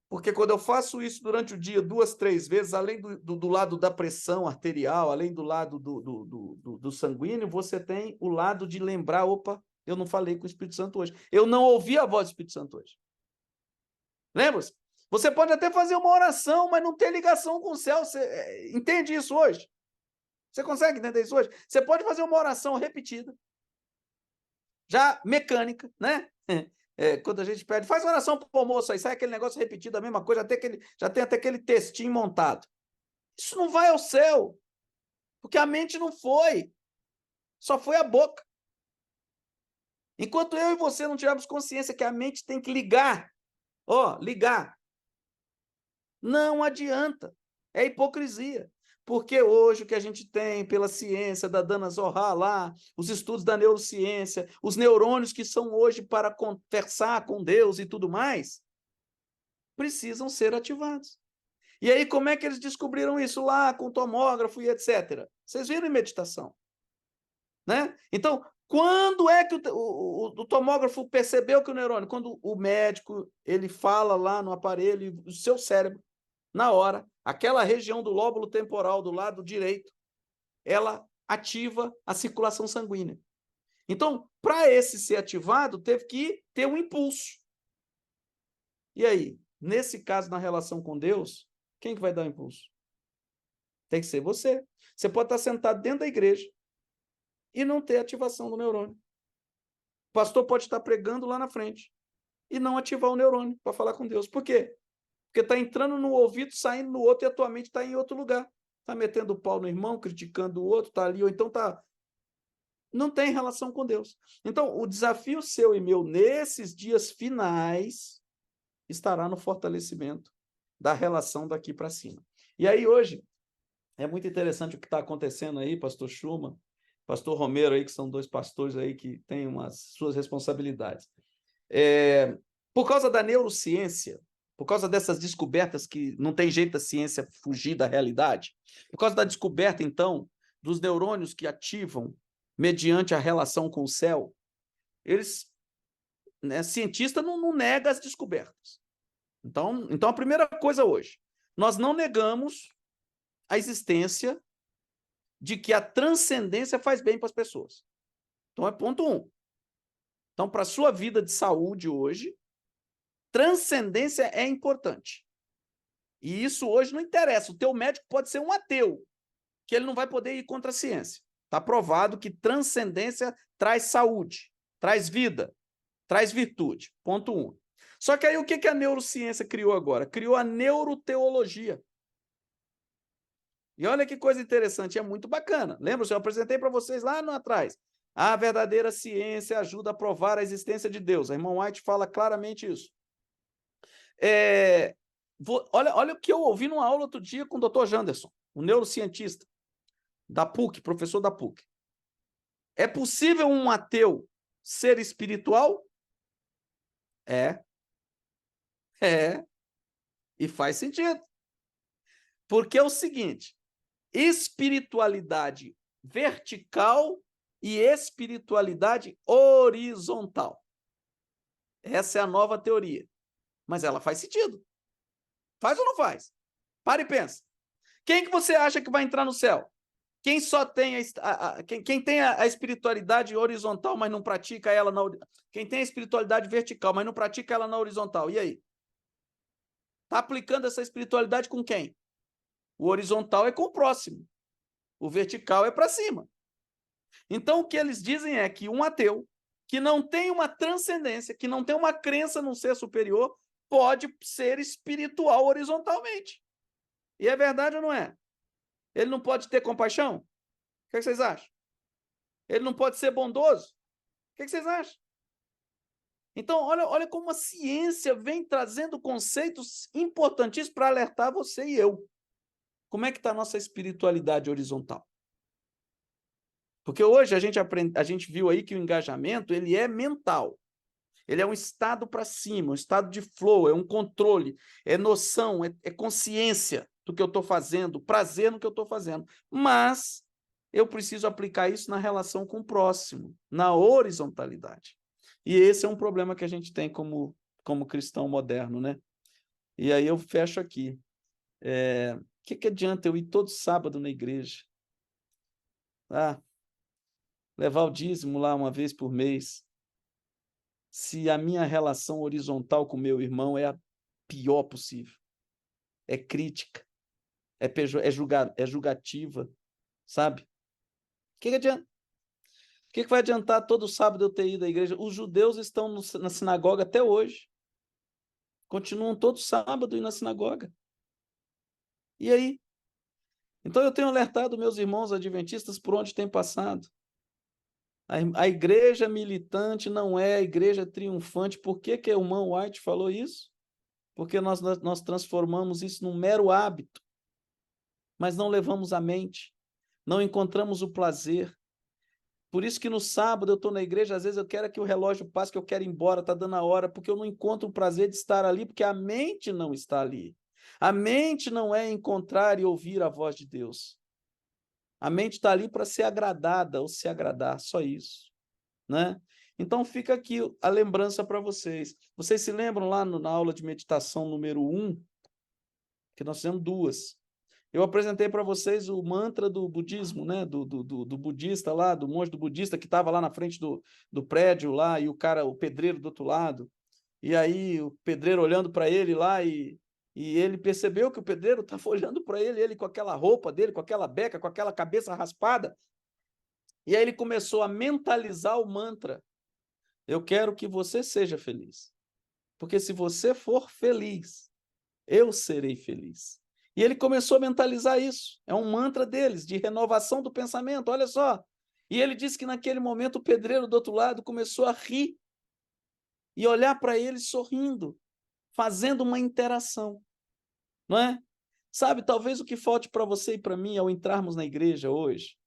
porque quando eu faço isso durante o dia 2, 3 vezes, além do lado da pressão arterial, além do lado do sanguíneo, você tem o lado de lembrar, opa, eu não falei com o Espírito Santo hoje. Eu não ouvi a voz do Espírito Santo hoje. Lembra-se? Você pode até fazer uma oração, mas não ter ligação com o céu. Você entende isso hoje? Você consegue entender isso hoje? Você pode fazer uma oração repetida, já mecânica, né? Quando a gente pede, faz oração para o almoço, aí sai aquele negócio repetido, a mesma coisa, já tem até aquele textinho montado. Isso não vai ao céu, porque a mente não foi. Só foi a boca. Enquanto eu e você não tivermos consciência que a mente tem que ligar, ligar, não adianta. É hipocrisia. Porque hoje o que a gente tem pela ciência da Dana Zohar lá, os estudos da neurociência, os neurônios que são hoje para conversar com Deus e tudo mais, precisam ser ativados. E aí, como é que eles descobriram isso lá com o tomógrafo e etc? Vocês viram em meditação, né? Então, quando é que o tomógrafo percebeu que o neurônio? Quando o médico ele fala lá no aparelho, o seu cérebro, na hora, aquela região do lóbulo temporal do lado direito, ela ativa a circulação sanguínea. Então, para esse ser ativado, teve que ter um impulso. E aí, nesse caso, na relação com Deus, quem que vai dar o impulso? Tem que ser você. Você pode estar sentado dentro da igreja e não ter ativação do neurônio. O pastor pode estar pregando lá na frente e não ativar o neurônio para falar com Deus. Por quê? Porque está entrando no ouvido, saindo no outro e a tua mente está em outro lugar. Está metendo o pau no irmão, criticando o outro, está ali, ou então está... Não tem relação com Deus. Então, o desafio seu e meu nesses dias finais estará no fortalecimento da relação daqui para cima. E aí, hoje, é muito interessante o que está acontecendo aí, pastor Schumann, pastor Romero aí, que são dois pastores aí que têm umas suas responsabilidades. Por causa da neurociência, por causa dessas descobertas que não tem jeito da ciência fugir da realidade, por causa da descoberta, então, dos neurônios que ativam mediante a relação com o céu, eles, né, cientista não nega as descobertas. Então, a primeira coisa hoje, nós não negamos a existência de que a transcendência faz bem para as pessoas. Então, é ponto 1. Então, para a sua vida de saúde hoje, transcendência é importante. E isso hoje não interessa. O teu médico pode ser um ateu, que ele não vai poder ir contra a ciência. Está provado que transcendência traz saúde, traz vida, traz virtude. Ponto 1. Só que aí o que a neurociência criou agora? Criou a neuroteologia. E olha que coisa interessante, é muito bacana. Lembra, eu apresentei para vocês lá no atrás. A verdadeira ciência ajuda a provar a existência de Deus. A irmã White fala claramente isso. Olha o que eu ouvi numa aula outro dia com o Dr. Janderson, um neurocientista da PUC, professor da PUC. É possível um ateu ser espiritual? É. E faz sentido. Porque é o seguinte, espiritualidade vertical e espiritualidade horizontal. Essa é a nova teoria. Mas ela faz sentido. Faz ou não faz? Para e pensa. Quem que você acha que vai entrar no céu? Quem só tem quem tem a espiritualidade horizontal, mas não pratica ela na... Quem tem a espiritualidade vertical, mas não pratica ela na horizontal. E aí? Está aplicando essa espiritualidade com quem? O horizontal é com o próximo. O vertical é para cima. Então, o que eles dizem é que um ateu que não tem uma transcendência, que não tem uma crença num ser superior, pode ser espiritual horizontalmente. E é verdade ou não é? Ele não pode ter compaixão? O que vocês acham? Ele não pode ser bondoso? O que vocês acham? Então, olha como a ciência vem trazendo conceitos importantíssimos para alertar você e eu. Como é que está a nossa espiritualidade horizontal? Porque hoje a gente viu aí que o engajamento ele é mental. Ele é um estado para cima, um estado de flow, é um controle, é noção, é consciência do que eu estou fazendo, prazer no que eu estou fazendo. Mas eu preciso aplicar isso na relação com o próximo, na horizontalidade. E esse é um problema que a gente tem como cristão moderno, né? E aí eu fecho aqui. Que adianta eu ir todo sábado na igreja? Levar o dízimo lá uma vez por mês, se a minha relação horizontal com meu irmão é a pior possível, é crítica, é julgativa, sabe? O que adianta? O que vai adiantar todo sábado eu ter ido à igreja? Os judeus estão na sinagoga até hoje. Continuam todo sábado indo na sinagoga. E aí? Então eu tenho alertado meus irmãos adventistas por onde tem passado. A igreja militante não é a igreja triunfante. Por que que o irmão White falou isso? Porque nós transformamos isso num mero hábito, mas não levamos à mente, não encontramos o prazer. Por isso que no sábado eu estou na igreja, às vezes eu quero que o relógio passe, que eu quero ir embora, está dando a hora, porque eu não encontro o prazer de estar ali, porque a mente não está ali. A mente não é encontrar e ouvir a voz de Deus. A mente está ali para ser agradada ou se agradar, só isso, né? Então fica aqui a lembrança para vocês. Vocês se lembram lá na aula de meditação número 1, que nós fizemos 2. Eu apresentei para vocês o mantra do budismo, né? Do budista lá, do monge do budista que estava lá na frente do prédio lá, e o cara, o pedreiro do outro lado. E aí o pedreiro olhando para ele lá, e ele percebeu que o pedreiro estava olhando para ele, ele com aquela roupa dele, com aquela beca, com aquela cabeça raspada. E aí ele começou a mentalizar o mantra. Eu quero que você seja feliz. Porque se você for feliz, eu serei feliz. E ele começou a mentalizar isso. É um mantra deles, de renovação do pensamento, olha só. E ele disse que naquele momento o pedreiro do outro lado começou a rir e olhar para ele sorrindo, fazendo uma interação, não é? Sabe, talvez o que falte para você e para mim ao entrarmos na igreja hoje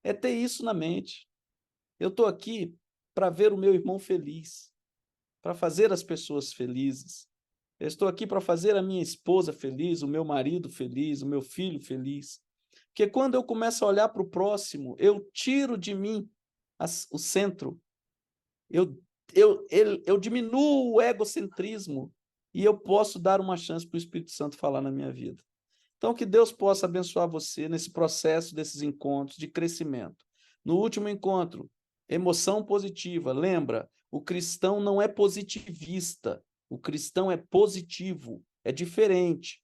é ter isso na mente. Eu estou aqui para ver o meu irmão feliz, para fazer as pessoas felizes. Eu estou aqui para fazer a minha esposa feliz, o meu marido feliz, o meu filho feliz. Porque quando eu começo a olhar para o próximo, eu tiro de mim o centro, eu, eu diminuo o egocentrismo e eu posso dar uma chance para o Espírito Santo falar na minha vida. Então, que Deus possa abençoar você nesse processo desses encontros de crescimento. No último encontro, emoção positiva. Lembra, o cristão não é positivista, o cristão é positivo, é diferente.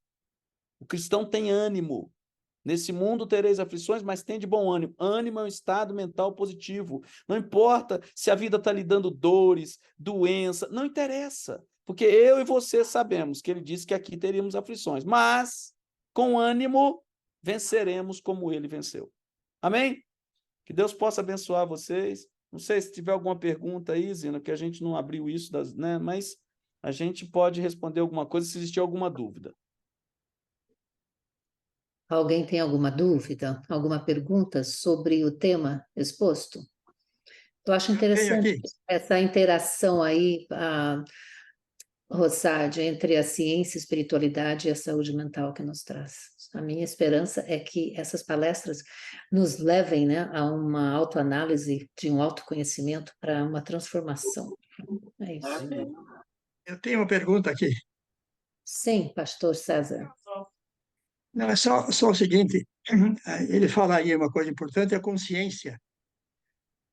O cristão tem ânimo. Nesse mundo tereis aflições, mas tem de bom ânimo. Ânimo é um estado mental positivo. Não importa se a vida está lhe dando dores, doença, não interessa. Porque eu e você sabemos que ele disse que aqui teríamos aflições, mas com ânimo venceremos como ele venceu. Amém? Que Deus possa abençoar vocês. Não sei se tiver alguma pergunta aí, Zina, que a gente não abriu isso, né? Mas a gente pode responder alguma coisa se existir alguma dúvida. Alguém tem alguma dúvida, alguma pergunta sobre o tema exposto? Eu acho interessante essa interação aí, Rossard, entre a ciência, a espiritualidade e a saúde mental que nos traz. A minha esperança é que essas palestras nos levem, né, a uma autoanálise, de um autoconhecimento para uma transformação. É isso. Eu tenho uma pergunta aqui. Sim, pastor César. Não, é só o seguinte, ele fala aí uma coisa importante, a consciência.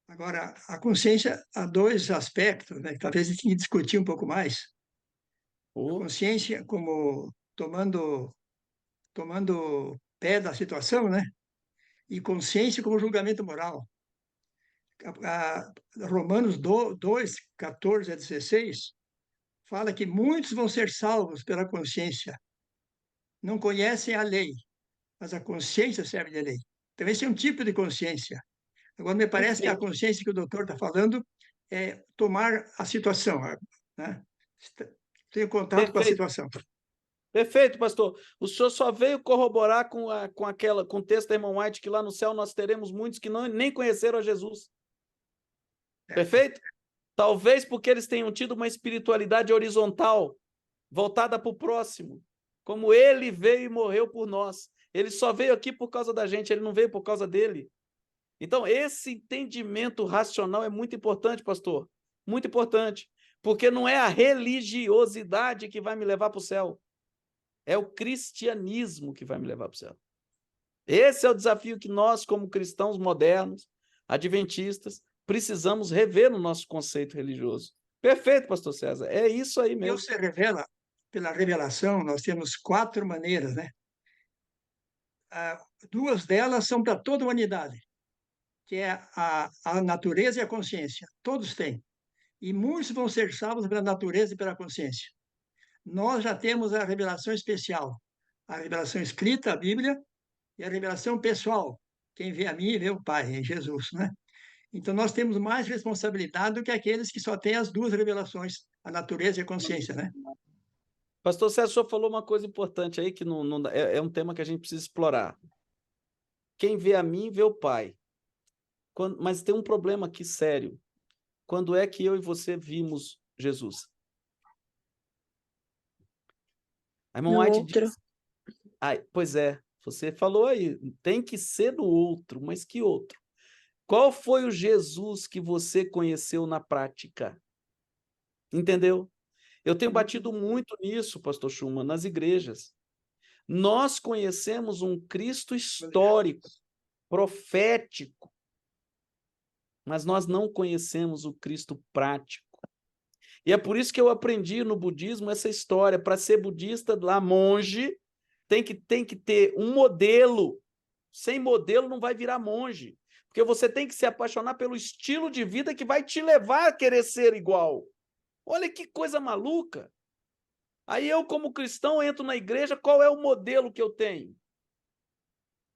Agora, a consciência há dois aspectos, né, que talvez a gente tenha que discutir um pouco mais. A consciência como tomando pé da situação, né? E consciência como julgamento moral. Romanos 2, 14 a 16, fala que muitos vão ser salvos pela consciência. Não conhecem a lei, mas a consciência serve de lei. Então, esse é um tipo de consciência. Agora, me parece que a consciência que o doutor está falando é tomar a situação, né? Ter contato com a situação. Perfeito, pastor. O senhor só veio corroborar com o texto da irmã White que lá no céu nós teremos muitos que nem conheceram a Jesus. Perfeito? Talvez porque eles tenham tido uma espiritualidade horizontal, voltada para o próximo. Como ele veio e morreu por nós. Ele só veio aqui por causa da gente, ele não veio por causa dele. Então, esse entendimento racional é muito importante, pastor. Muito importante. Porque não é a religiosidade que vai me levar para o céu. É o cristianismo que vai me levar para o céu. Esse é o desafio que nós, como cristãos modernos, adventistas, precisamos rever no nosso conceito religioso. Perfeito, pastor César. É isso aí mesmo. Deus se revela, pela revelação, nós temos 4 maneiras, né? 2 delas são para toda a humanidade, que é a natureza e a consciência. Todos têm. E muitos vão ser salvos pela natureza e pela consciência. Nós já temos a revelação especial, a revelação escrita, a Bíblia, e a revelação pessoal. Quem vê a mim, vê o Pai, é Jesus, né? Então, nós temos mais responsabilidade do que aqueles que só têm as duas revelações, a natureza e a consciência, né? Pastor César, o senhor falou uma coisa importante aí que é um tema que a gente precisa explorar. Quem vê a mim, vê o Pai. Mas tem um problema aqui sério. Quando é que eu e você vimos Jesus? A irmã No White outro. diz... pois é, você falou aí, tem que ser do outro, mas que outro? Qual foi o Jesus que você conheceu na prática? Entendeu? Eu tenho batido muito nisso, pastor Schumann, nas igrejas. Nós conhecemos um Cristo histórico, profético, mas nós não conhecemos o Cristo prático. E é por isso que eu aprendi no budismo essa história. Para ser budista, lá, monge, tem que ter um modelo. Sem modelo não vai virar monge. Porque você tem que se apaixonar pelo estilo de vida que vai te levar a querer ser igual. Olha que coisa maluca. Aí eu, como cristão, entro na igreja, qual é o modelo que eu tenho?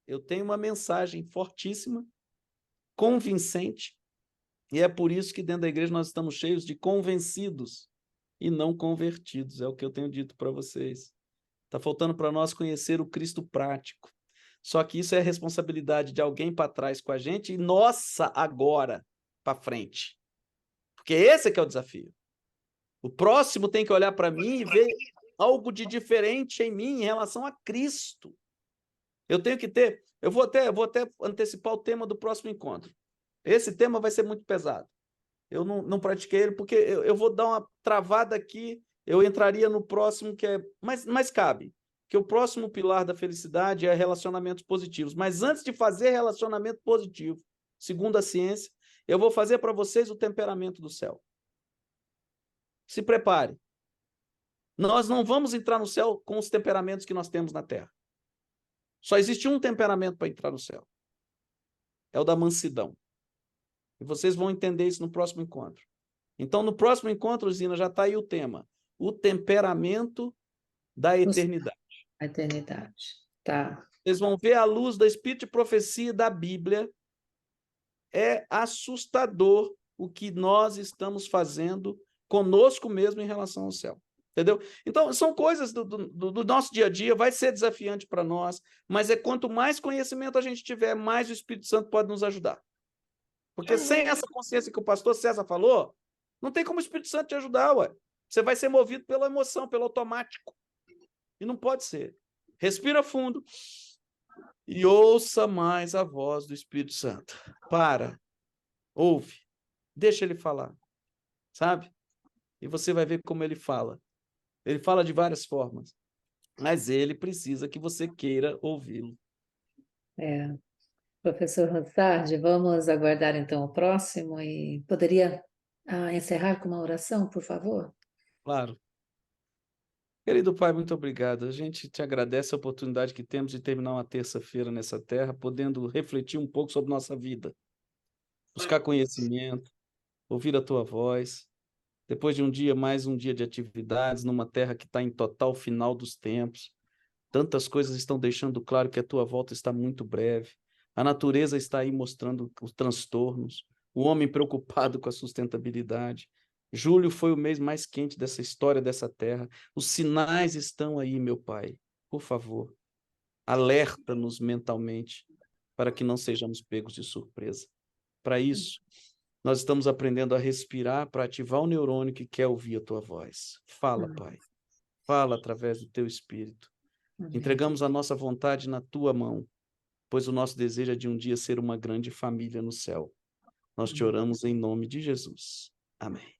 Eu tenho uma mensagem fortíssima, convincente, e é por isso que dentro da igreja nós estamos cheios de convencidos e não convertidos, é o que eu tenho dito para vocês. Está faltando para nós conhecer o Cristo prático. Só que isso é responsabilidade de alguém para trás com a gente e nossa agora para frente. Porque esse é que é o desafio. O próximo tem que olhar para mim e ver algo de diferente em mim em relação a Cristo. Eu tenho que ter... Eu vou até antecipar o tema do próximo encontro. Esse tema vai ser muito pesado. Eu não pratiquei ele porque eu vou dar uma travada aqui, eu entraria no próximo que é... Mas cabe, que o próximo pilar da felicidade é relacionamentos positivos. Mas antes de fazer relacionamento positivo, segundo a ciência, eu vou fazer para vocês o temperamento do céu. Se prepare. Nós não vamos entrar no céu com os temperamentos que nós temos na Terra. Só existe um temperamento para entrar no céu. É o da mansidão. E vocês vão entender isso no próximo encontro. Então, no próximo encontro, Zina, já está aí o tema. O temperamento da eternidade. A eternidade. Tá. Vocês vão ver a luz da Espírito de Profecia da Bíblia. É assustador o que nós estamos fazendo conosco mesmo em relação ao céu. Entendeu? Então, são coisas do nosso dia a dia, vai ser desafiante para nós, mas quanto mais conhecimento a gente tiver, mais o Espírito Santo pode nos ajudar. Porque sem essa consciência que o pastor César falou, não tem como o Espírito Santo te ajudar, ué. Você vai ser movido pela emoção, pelo automático. E não pode ser. Respira fundo e ouça mais a voz do Espírito Santo. Ouve, deixa ele falar, sabe? E você vai ver como ele fala. Ele fala de várias formas, mas ele precisa que você queira ouvi-lo. Professor Ronsardi, vamos aguardar então o próximo e poderia encerrar com uma oração, por favor? Claro. Querido Pai, muito obrigado. A gente te agradece a oportunidade que temos de terminar uma terça-feira nessa terra, podendo refletir um pouco sobre nossa vida, buscar conhecimento, ouvir a tua voz. Depois de mais um dia de atividades, numa terra que está em total final dos tempos, tantas coisas estão deixando claro que a tua volta está muito breve. A natureza está aí mostrando os transtornos, o homem preocupado com a sustentabilidade. Julho foi o mês mais quente dessa história dessa terra. Os sinais estão aí, meu Pai. Por favor, alerta-nos mentalmente para que não sejamos pegos de surpresa. Para isso, nós estamos aprendendo a respirar para ativar o neurônio que quer ouvir a tua voz. Fala, Pai. Fala através do teu Espírito. Entregamos a nossa vontade na tua mão, pois o nosso desejo é de um dia ser uma grande família no céu. Nós te oramos em nome de Jesus. Amém.